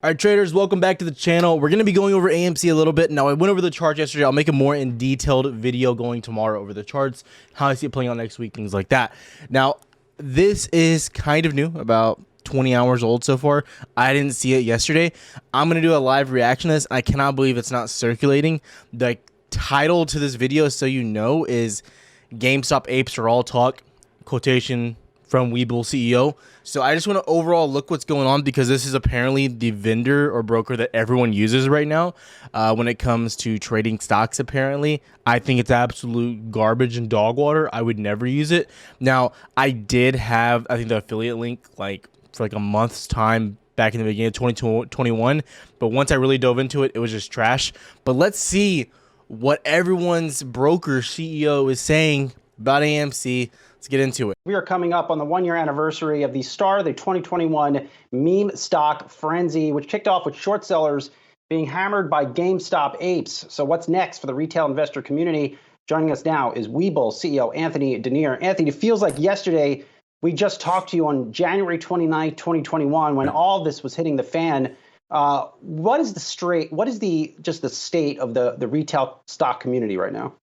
All right, traders, welcome back to the channel. We're going to be going over AMC a little bit. Now, I went over the chart yesterday. I'll make a more in detailed video going tomorrow over the charts, how I see it playing out next week, things like that. Now, this is kind of new, about 20 hours old so far. I didn't see it yesterday. I'm going to do a live reaction to this. I cannot believe it's not circulating. The title to this video, so you know, is GameStop Apes Are All Talk, quotation from WeBULL CEO. So I just want to overall look what's going on, because this is apparently the vendor or broker that everyone uses right now when it comes to trading stocks. Apparently, I think it's absolute garbage and dog water. I would never use it. Now, I did have, I think, the affiliate link for a month's time back in the beginning of 2021, but once I really dove into it, it was just trash. But let's see what everyone's broker CEO is saying about AMC. Let's get into it. We are coming up on the one-year anniversary of the start of the 2021 meme stock frenzy, which kicked off with short sellers being hammered by GameStop apes. So what's next for the retail investor community? Joining us now is WeBULL CEO Anthony Denier. Anthony, it feels like yesterday we just talked to you on January 29, 2021, when all this was hitting the fan. What is the state of the retail stock community right now?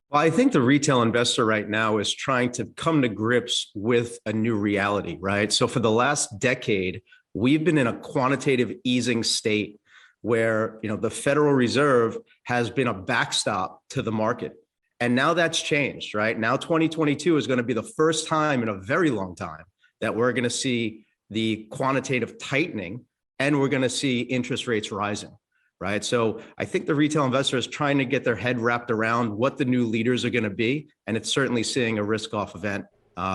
Well, I think the retail investor right now is trying to come to grips with a new reality, right? So for the last decade, we've been in a quantitative easing state where, the Federal Reserve has been a backstop to the market. And now that's changed, right? Now 2022 is going to be the first time in a very long time that we're going to see the quantitative tightening, and we're going to see interest rates rising. Right. So I think the retail investor is trying to get their head wrapped around what the new leaders are going to be. And it's certainly seeing a risk off event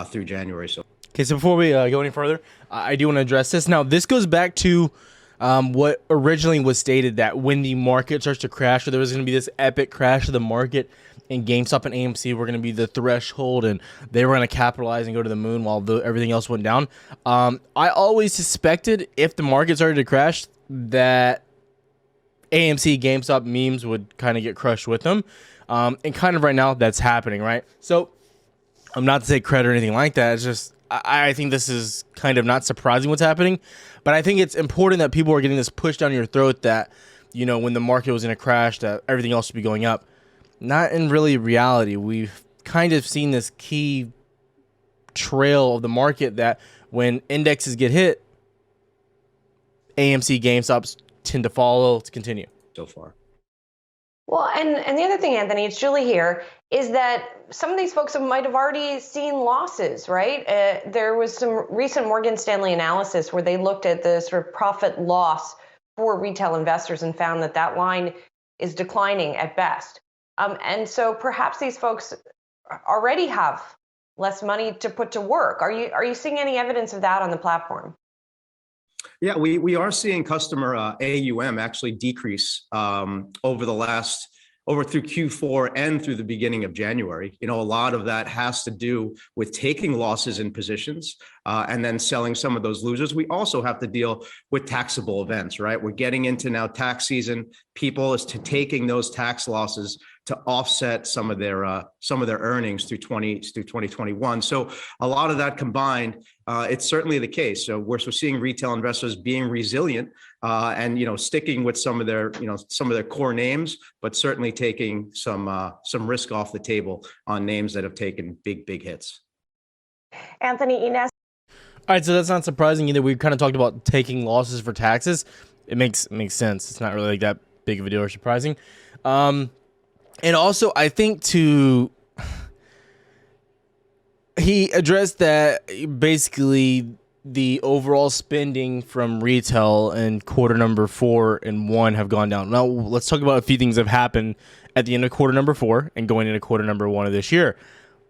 through January. So, okay, so before we go any further, I do want to address this. Now, this goes back to what originally was stated, that when the market starts to crash, or there was going to be this epic crash of the market, and GameStop and AMC were going to be the threshold, and they were going to capitalize and go to the moon while everything else went down. I always suspected, if the market started to crash, that AMC, GameStop memes would kind of get crushed with them. And kind of right now that's happening, right? So I'm not to take credit or anything like that. It's just, I think this is kind of not surprising what's happening, but I think it's important that people are getting this pushed down your throat that, when the market was in a crash, that everything else should be going up. Not in really reality. We've kind of seen this key trail of the market that when indexes get hit, AMC, GameStop's tend to follow. Let's continue. So far. Well, and the other thing, Anthony, it's Julie here, is that some of these folks might have already seen losses, right? There was some recent Morgan Stanley analysis where they looked at the sort of profit loss for retail investors and found that line is declining at best. And so perhaps these folks already have less money to put to work. Are you seeing any evidence of that on the platform? Yeah, we are seeing customer AUM actually decrease over through Q4 and through the beginning of January. A lot of that has to do with taking losses in positions and then selling some of those losers. We also have to deal with taxable events, right? We're getting into now tax season. People is taking those tax losses to offset some of their earnings through 2021. So a lot of that combined, it's certainly the case. So we're seeing retail investors being resilient and sticking with some of their core names, but certainly taking some risk off the table on names that have taken big hits. Anthony, Ines. All right, so that's not surprising either. We kind of talked about taking losses for taxes. It makes sense. It's not really that big of a deal or surprising. And also, I think he addressed that basically the overall spending from retail in quarter number 4 and 1 have gone down. Now, let's talk about a few things that have happened at the end of quarter number 4 and going into quarter number 1 of this year.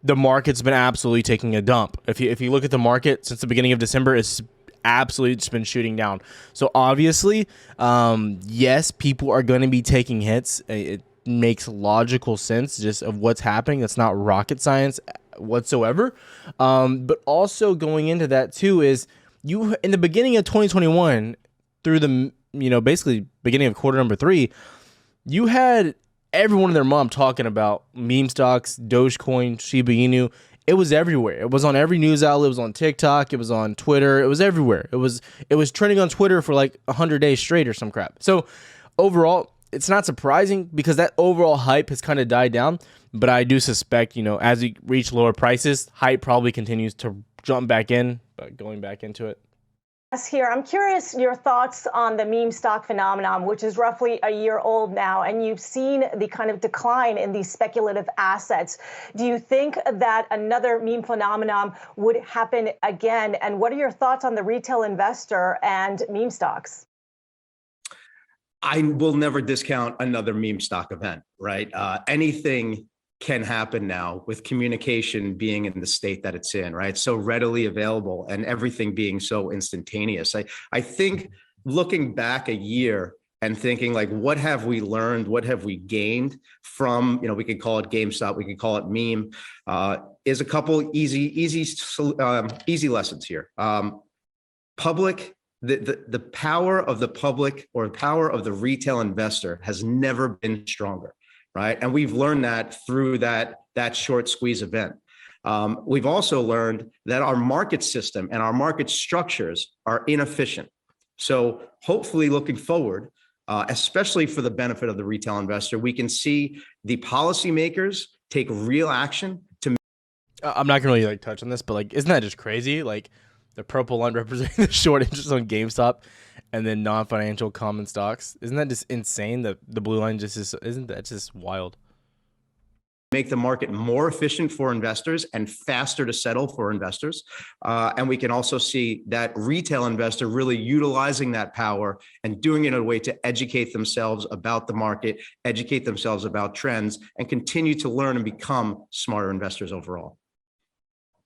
The market's been absolutely taking a dump. If you look at the market since the beginning of December, it's absolutely just been shooting down. So obviously, yes, people are going to be taking hits. It makes logical sense just of what's happening. That's not rocket science whatsoever. But also going into that too is in the beginning of 2021 through the basically beginning of quarter number 3, you had everyone and their mom talking about meme stocks, Dogecoin, Shiba Inu. it was everywhere. It was on every news outlet. It was on TikTok. It was on Twitter. It was everywhere. It was trending on Twitter for like 100 days straight or some crap. So overall, it's not surprising because that overall hype has kind of died down. But I do suspect, you know, as we reach lower prices, hype probably continues to jump back in, but going back into it. Here, I'm curious your thoughts on the meme stock phenomenon, which is roughly a year old now, and you've seen the kind of decline in these speculative assets. Do you think that another meme phenomenon would happen again? And what are your thoughts on the retail investor and meme stocks? I will never discount another meme stock event, right? Anything can happen now with communication being in the state that it's in, right? So readily available and everything being so instantaneous. I think looking back a year and thinking like, what have we learned? What have we gained from, you know, we could call it GameStop, we could call it meme, is a couple easy lessons here. The power of the public or power of the retail investor has never been stronger. Right. And we've learned that through that short squeeze event. We've also learned that our market system and our market structures are inefficient. So hopefully looking forward, especially for the benefit of the retail investor, we can see the policymakers take real action to. I'm not gonna really like touch on this, but like, isn't that just crazy? Like the purple line representing the short interest on GameStop, and then non-financial common stocks. Isn't that just insane? The blue line just isn't that just wild? Make the market more efficient for investors and faster to settle for investors. And we can also see that retail investor really utilizing that power and doing it in a way to educate themselves about the market, educate themselves about trends, and continue to learn and become smarter investors overall.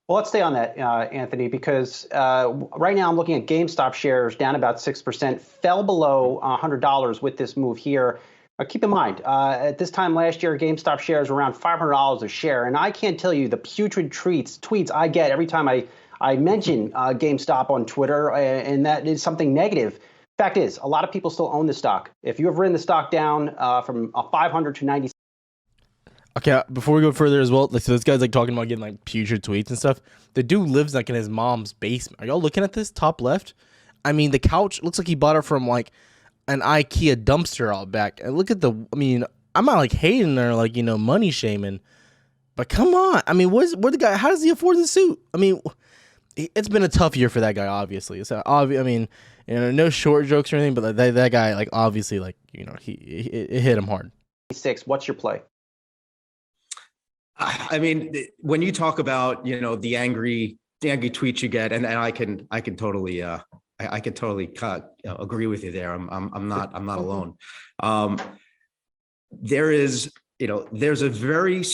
Well, let's stay on that, Anthony, because right now I'm looking at GameStop shares down about 6%, fell below $100 with this move here. Keep in mind, at this time last year, GameStop shares were around $500 a share. And I can't tell you the putrid tweets I get every time I mention GameStop on Twitter, and that is something negative. Fact is, a lot of people still own the stock. If you have written the stock down from 500 to 90. Okay, before we go further as well, like, so this guy's like talking about getting like putrid tweets and stuff. The dude lives like in his mom's basement. Are y'all looking at this top left? I mean, the couch looks like he bought it from like an IKEA dumpster out back. And look at I mean, I'm not like hating or like, you know, money shaming, but come on. I mean, where the guy, how does he afford the suit? I mean, it's been a tough year for that guy, obviously. So I mean, you know, no short jokes or anything, but like, that guy, like, obviously, like, you know, it hit him hard. What's your play? I mean, when you talk about, you know, the angry tweets you get, and I can totally agree with you there. I'm not alone. There's a very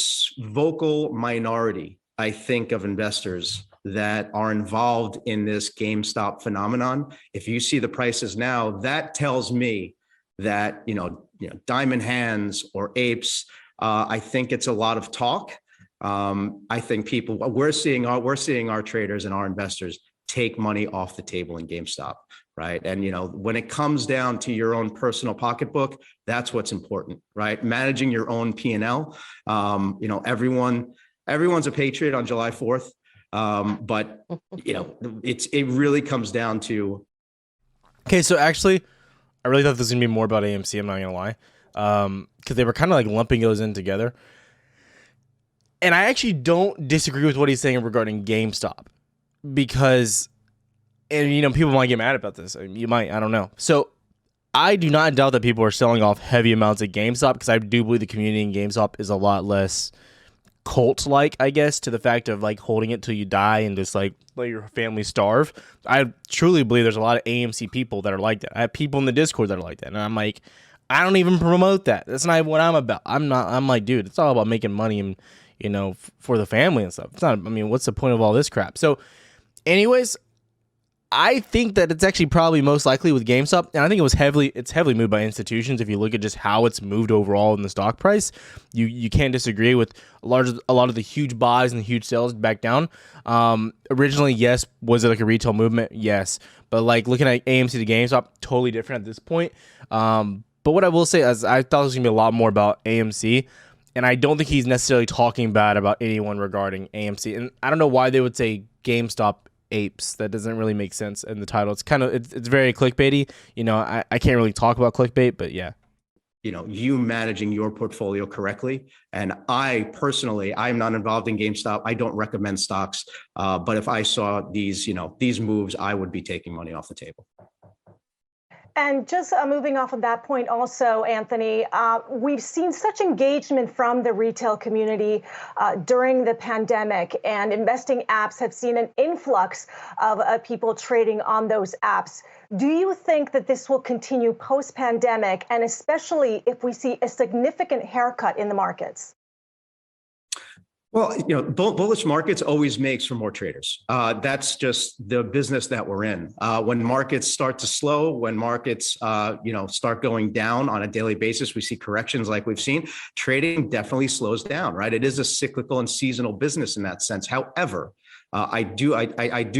vocal minority, I think, of investors that are involved in this GameStop phenomenon. If you see the prices now, that tells me that, you know, Diamond Hands or APES. I think it's a lot of talk. I think we're seeing our traders and our investors take money off the table in GameStop, right? And, you know, when it comes down to your own personal pocketbook, that's what's important, right? Managing your own P&L. You know, everyone's a patriot on July 4th. But, you know, it really comes down to. Okay, so actually, I really thought this was gonna be more about AMC. I'm not gonna lie, because they were kind of like lumping those in together. And I actually don't disagree with what he's saying regarding GameStop, because, and you know, people might get mad about this. You might, I don't know. So I do not doubt that people are selling off heavy amounts at GameStop, because I do believe the community in GameStop is a lot less cult-like, I guess, to the fact of like holding it till you die and just like let your family starve. I truly believe there's a lot of AMC people that are like that. I have people in the Discord that are like that, and I'm like, I don't even promote that. That's not what I'm about. I'm like, dude, it's all about making money and, you know, for the family and stuff. It's not, I mean, what's the point of all this crap? So anyways, I think that it's actually probably most likely with GameStop, and I think it's heavily moved by institutions. If you look at just how it's moved overall in the stock price, you can't disagree with a lot of the huge buys and the huge sales back down. Originally, yes, was it like a retail movement? Yes, but like looking at AMC to GameStop, totally different at this point. But what I will say is I thought it was gonna be a lot more about AMC. And I don't think he's necessarily talking bad about anyone regarding AMC. And I don't know why they would say GameStop apes. That doesn't really make sense in the title. It's kind of it's very clickbaity. You know, I can't really talk about clickbait, but yeah. You know, you managing your portfolio correctly. And I personally, I'm not involved in GameStop. I don't recommend stocks. But if I saw these, you know, these moves, I would be taking money off the table. And just moving off of that point also, Anthony, we've seen such engagement from the retail community during the pandemic, and investing apps have seen an influx of people trading on those apps. Do you think that this will continue post-pandemic, and especially if we see a significant haircut in the markets? Well, you know, bullish markets always makes for more traders. That's just the business that we're in. When markets start to slow, when markets, you know, start going down on a daily basis, we see corrections like we've seen. Trading definitely slows down, right? It is a cyclical and seasonal business in that sense. However, I do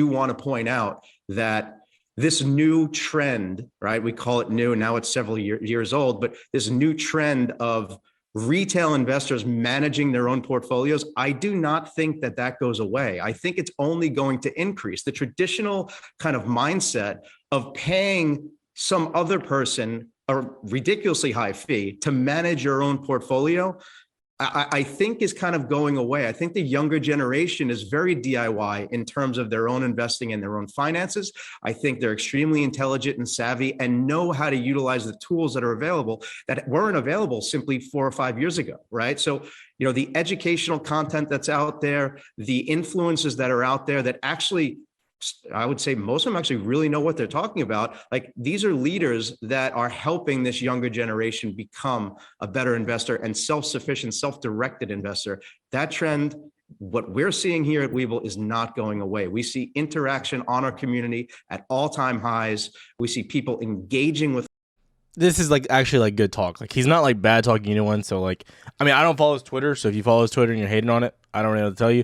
want to point out that this new trend, right? We call it new, and now it's several years old, but this new trend of retail investors managing their own portfolios, I do not think that that goes away. I think it's only going to increase. The traditional kind of mindset of paying some other person a ridiculously high fee to manage your own portfolio, I think is kind of going away. I think the younger generation is very DIY in terms of their own investing and their own finances. I think they're extremely intelligent and savvy and know how to utilize the tools that are available that weren't available simply 4 or 5 years ago, right? So, you know, the educational content that's out there, the influences that are out there that actually, I would say most of them actually really know what they're talking about. Like, these are leaders that are helping this younger generation become a better investor and self-sufficient, self-directed investor. That trend, what we're seeing here at WeBULL, is not going away. We see interaction on our community at all-time highs. We see people engaging with. This is like actually like good talk. Like, he's not like bad talking anyone. So like, I mean, I don't follow his Twitter. So if you follow his Twitter and you're hating on it, I don't know what to tell you.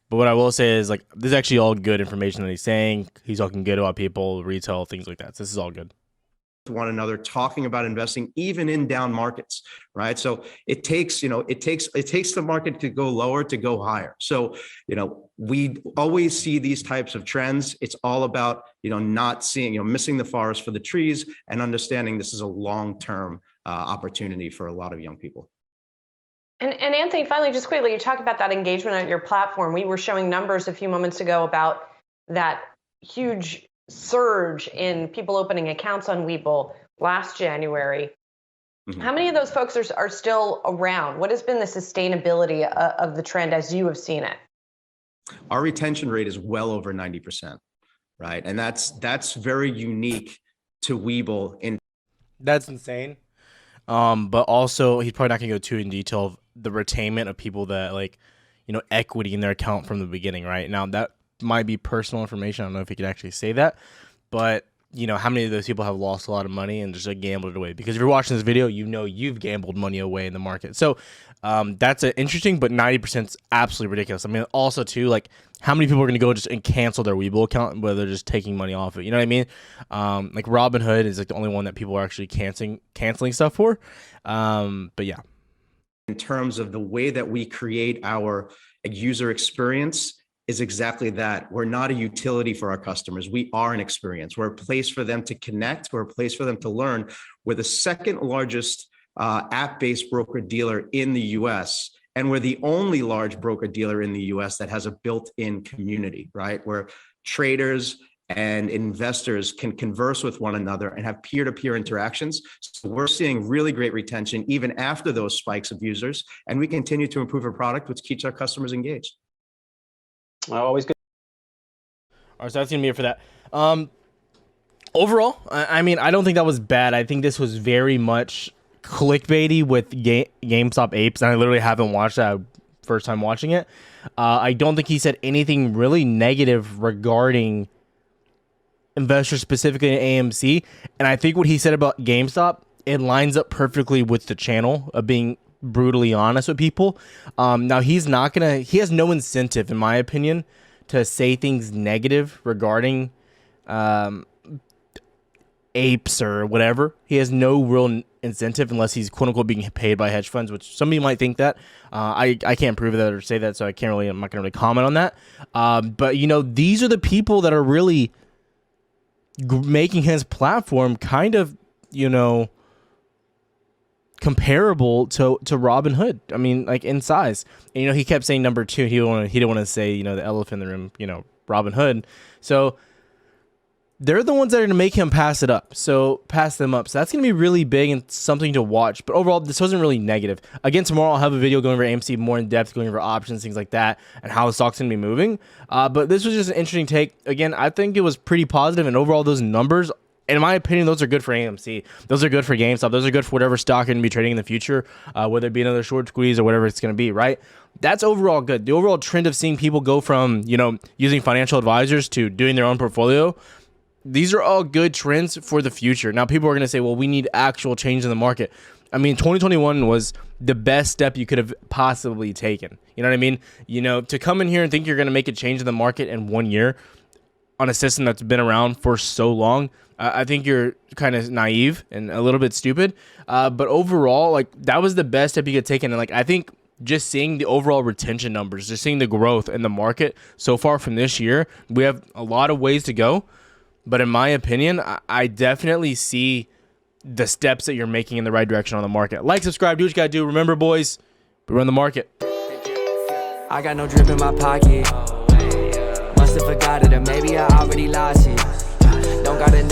But what I will say is, like, this is actually all good information that he's saying. He's talking good about people, retail, things like that. So this is all good. One another, talking about investing even in down markets, right? So it takes, you know, it takes the market to go lower to go higher. So, you know, we always see these types of trends. It's all about, you know, not seeing, you know, missing the forest for the trees and understanding this is a long-term opportunity for a lot of young people. And Anthony, finally, just quickly, you talk about that engagement on your platform. We were showing numbers a few moments ago about that huge surge in people opening accounts on WeBULL last January. Mm-hmm. How many of those folks are still around? What has been the sustainability of the trend as you have seen it? Our retention rate is well over 90%, right? And that's very unique to WeBULL. That's insane. But also, he's probably not gonna go too in detail of the retainment of people that, like, you know, equity in their account from the beginning, right? Now, that might be personal information. I don't know if he could actually say that, but, you know, how many of those people have lost a lot of money and just like gambled it away? Because if you're watching this video, you know you've gambled money away in the market. So that's interesting, but 90% is absolutely ridiculous. I mean, also too, like, how many people are going to go just and cancel their WeBULL account, whether they're just taking money off it? You know what I mean? Like, Robinhood is like the only one that people are actually canceling stuff for. But yeah. In terms of the way that we create our user experience is exactly that. We're not a utility for our customers. We are an experience. We're a place for them to connect. We're a place for them to learn. We're the second largest app-based broker-dealer in the US. And we're the only large broker-dealer in the US that has a built-in community, right? Where traders and investors can converse with one another and have peer-to-peer interactions. So we're seeing really great retention even after those spikes of users. And we continue to improve our product, which keeps our customers engaged. Always good. All right, so that's going to be it for that. Overall, I mean, I don't think that was bad. I think this was very much clickbaity with GameStop apes, and I literally haven't watched that first time watching it. I don't think he said anything really negative regarding investors, specifically in AMC. And I think what he said about GameStop, it lines up perfectly with the channel of being brutally honest with people. Now, he has no incentive, in my opinion, to say things negative regarding APES or whatever. He has no real incentive unless he's quote unquote being paid by hedge funds, which some of you might think that. I can't prove that or say that, so I'm not going to really comment on that. But you know, these are the people that are really making his platform kind of, you know, comparable to Robinhood. I mean, like in size. And, you know, he kept saying number 2. He didn't want to say, you know, the elephant in the room, you know, Robinhood. So they're the ones that are going to make him pass them up. So that's going to be really big and something to watch. But overall, this wasn't really negative. Again, tomorrow I'll have a video going over AMC more in depth, going over options, things like that, and how the stock's going to be moving. But this was just an interesting take. Again, I think it was pretty positive, and overall, those numbers, in my opinion, those are good for AMC. Those are good for GameStop. Those are good for whatever stock you're going to be trading in the future, whether it be another short squeeze or whatever it's going to be, right? That's overall good. The overall trend of seeing people go from, you know, using financial advisors to doing their own portfolio, these are all good trends for the future. Now, people are going to say, well, we need actual change in the market. I mean, 2021 was the best step you could have possibly taken. You know what I mean? You know, to come in here and think you're going to make a change in the market in 1 year on a system that's been around for so long, I think you're kind of naive and a little bit stupid. But overall, like, that was the best step you could take. And like, I think just seeing the overall retention numbers, just seeing the growth in the market so far from this year, we have a lot of ways to go. But in my opinion, I definitely see the steps that you're making in the right direction on the market. Like, subscribe, do what you gotta do. Remember, boys, we run the market. I got no drip in my pocket. Must have forgot it, or maybe I already lost it. Don't got enough